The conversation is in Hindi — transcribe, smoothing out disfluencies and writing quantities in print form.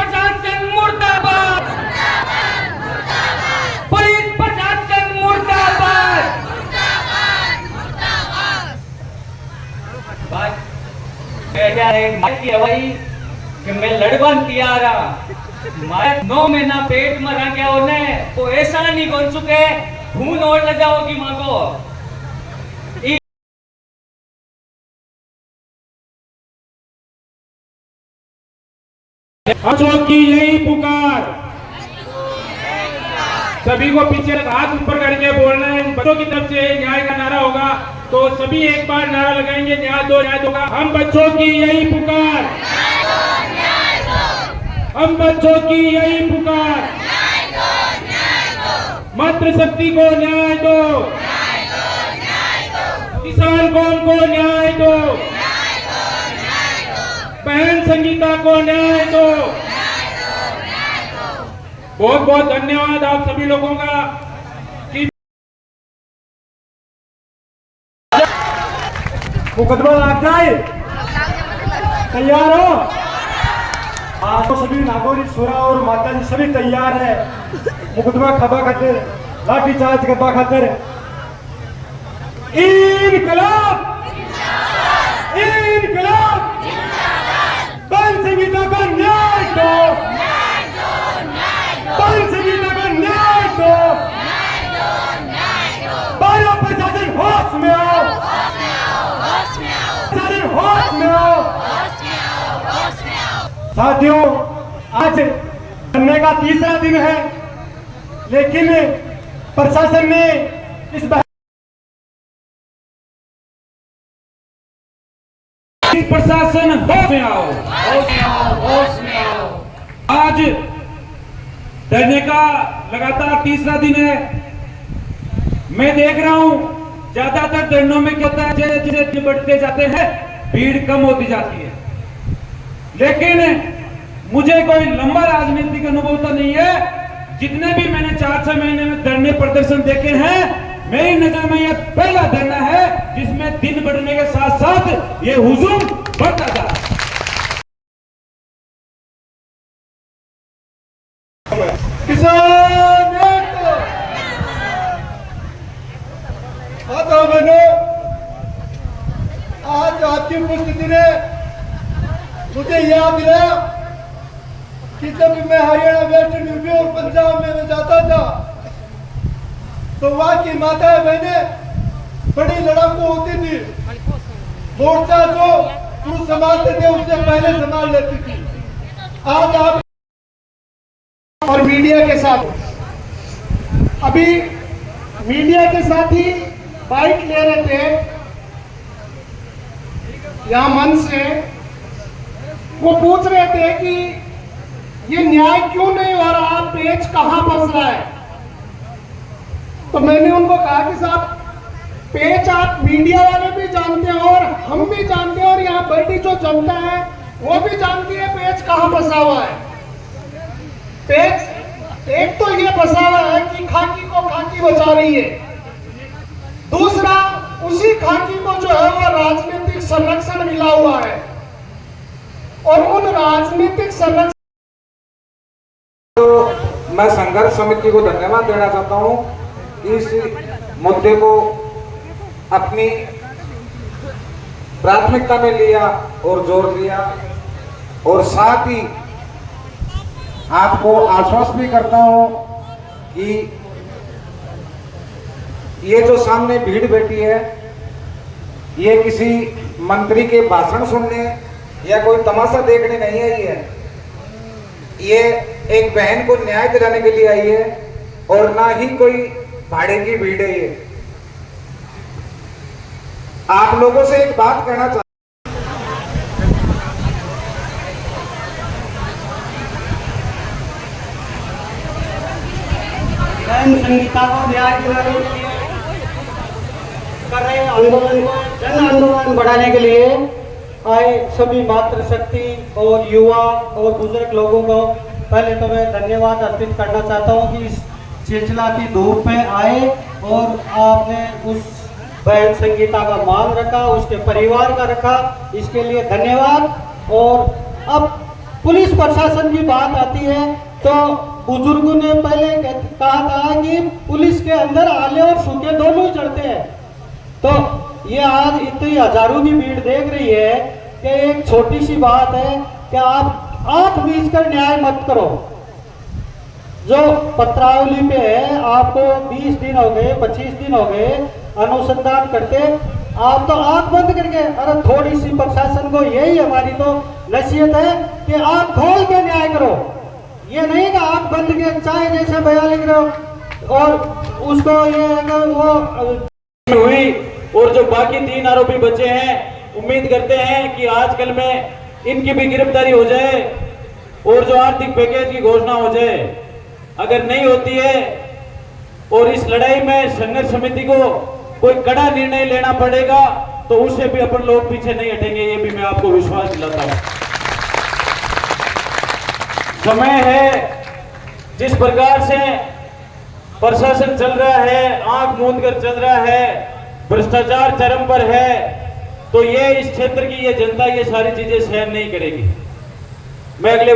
प्रशासन मुर्दाबाद, पुलिस प्रशासन मुर्दाबाद। की हवाई कि मैं लड़वन तैयार मैं 9 महीना पेट में रह गया उन्हें तो ऐसा नहीं बन चुके खून और लगाओगी माँ को। अशोक की यही पुकार, सभी को पीछे हाथ ऊपर करके बोलना है। बच्चों की तरफ से न्याय का नारा होगा तो सभी एक बार नारा लगाएंगे, न्याय दो न्याय दो। हम बच्चों की यही पुकार, हम बच्चों की यही पुकार, मातृशक्ति को न्याय दो, किसान कौम को न्याय दो, बहन संगीता को न्याय दो। बहुत बहुत धन्यवाद आप सभी लोगों का। मुकदमा लग जाए, तैयार हो? आज तो सभी नागरिक सुरा और माता जी सभी तैयार है मुकदमा खबा खातिर, लाठी चार्ज करवा खातिर। इनकलाब, इनकलाब, बहन संगीता को न्याय दो, बहन संगीता को न्याय दो। बायो प्रशासन होश में आओ, होश में आओ। साथियों, आज धरने का तीसरा दिन है, लेकिन प्रशासन ने इस प्रशासन होश में आओ, होश में आओ, होश में आओ। आज धरने का लगातार तीसरा दिन है। मैं देख रहा हूं ज्यादातर धरनों में क्या होता है, जैसे जैसे बढ़ते जाते हैं भीड़ कम होती जाती है, लेकिन मुझे कोई लंबा राजनीतिक अनुभव तो नहीं है। जितने भी मैंने 4-6 महीने में धरने प्रदर्शन देखे हैं, मेरी नजर में यह पहला धरना है जिसमें दिन बढ़ने के साथ साथ ये हुजूम बढ़ता जा रहा है। किसान आज आपकी उपस्थिति ने मुझे याद दिलाया कि जब मैं हरियाणा, वेस्ट यूपी और पंजाब में मैं जाता था तो वहां की माताएं बहनें बड़ी लड़ाकू होती थी। मोर्चा जो पुरुष संभालते थे उससे पहले संभाल लेती थी। आज आप और मीडिया के साथ, अभी मीडिया के साथ ही बाइट ले रहे थे यहाँ मन से, वो पूछ रहे थे कि ये न्याय क्यों नहीं हो रहा, पेच कहां फंस रहा है। तो मैंने उनको कहा कि साहब, पेच आप मीडिया वाले भी जानते हैं और हम भी जानते हैं और यहाँ बैठी जो जनता है वो भी जानती है पेच कहां फंसा हुआ है। पेच एक तो ये फंसा हुआ है कि खाकी को खाकी बचा रही है, दूसरा उसी खाकी को जो है वो राजनीतिक संरक्षण मिला हुआ है और उन राजनीतिक संरक्षण। तो मैं संघर्ष समिति को धन्यवाद देना चाहता हूं, इस मुद्दे को अपनी प्राथमिकता में लिया और जोर दिया, और साथ ही आपको आश्वस्त भी करता हूं कि ये जो सामने भीड़ बैठी है ये किसी मंत्री के भाषण सुनने या कोई तमाशा देखने नहीं आई है। ये एक बहन को न्याय दिलाने के लिए आई है और ना ही कोई भाड़े की भीड़ है। ये आप लोगों से एक बात कहना चाहता बहन संगीता को न्याय दिलाने के लिए कर रहे आंदोलन को जन आंदोलन बढ़ाने के लिए आए सभी मातृशक्ति और युवा और बुजुर्ग लोगों को पहले तो मैं धन्यवाद अर्पित करना चाहता हूं कि इस चिलचिलाती धूप में आए और आपने उस बहन संगीता का मान रखा, उसके परिवार का रखा, इसके लिए धन्यवाद। और अब पुलिस प्रशासन की बात आती है तो बुजुर्गों ने पहले कहा था कि पुलिस के अंदर आले और सूखे दोनों चढ़ते हैं। तो ये आज इतनी हजारों की भीड़ देख रही है कि एक छोटी सी बात है कि आप आंख बीच कर न्याय मत करो। जो पत्रावली पे है, आपको 20 दिन हो गए, 25 दिन हो गए अनुसंधान करते, आप तो आंख बंद करके, अरे थोड़ी सी प्रशासन को यही हमारी तो नसीहत है कि आंख खोल के न्याय करो। ये नहीं कि आंख बंद के चाहे जैसे बयान लिख रहे हो और उसको ये वो हुई। और जो बाकी 3 आरोपी बचे हैं, उम्मीद करते हैं कि आजकल में इनकी भी गिरफ्तारी हो जाए और जो आर्थिक पैकेज की घोषणा हो जाए। अगर नहीं होती है और इस लड़ाई में संघर्ष समिति को कोई कड़ा निर्णय लेना पड़ेगा तो उससे भी अपन लोग पीछे नहीं हटेंगे, ये भी मैं आपको विश्वास दिलाता हूं। समय है, जिस प्रकार से प्रशासन चल रहा है, आंख मूंद कर चल रहा है, भ्रष्टाचार चरम पर है, तो ये इस क्षेत्र की ये जनता ये सारी चीजें सहन नहीं करेगी। मैं अगले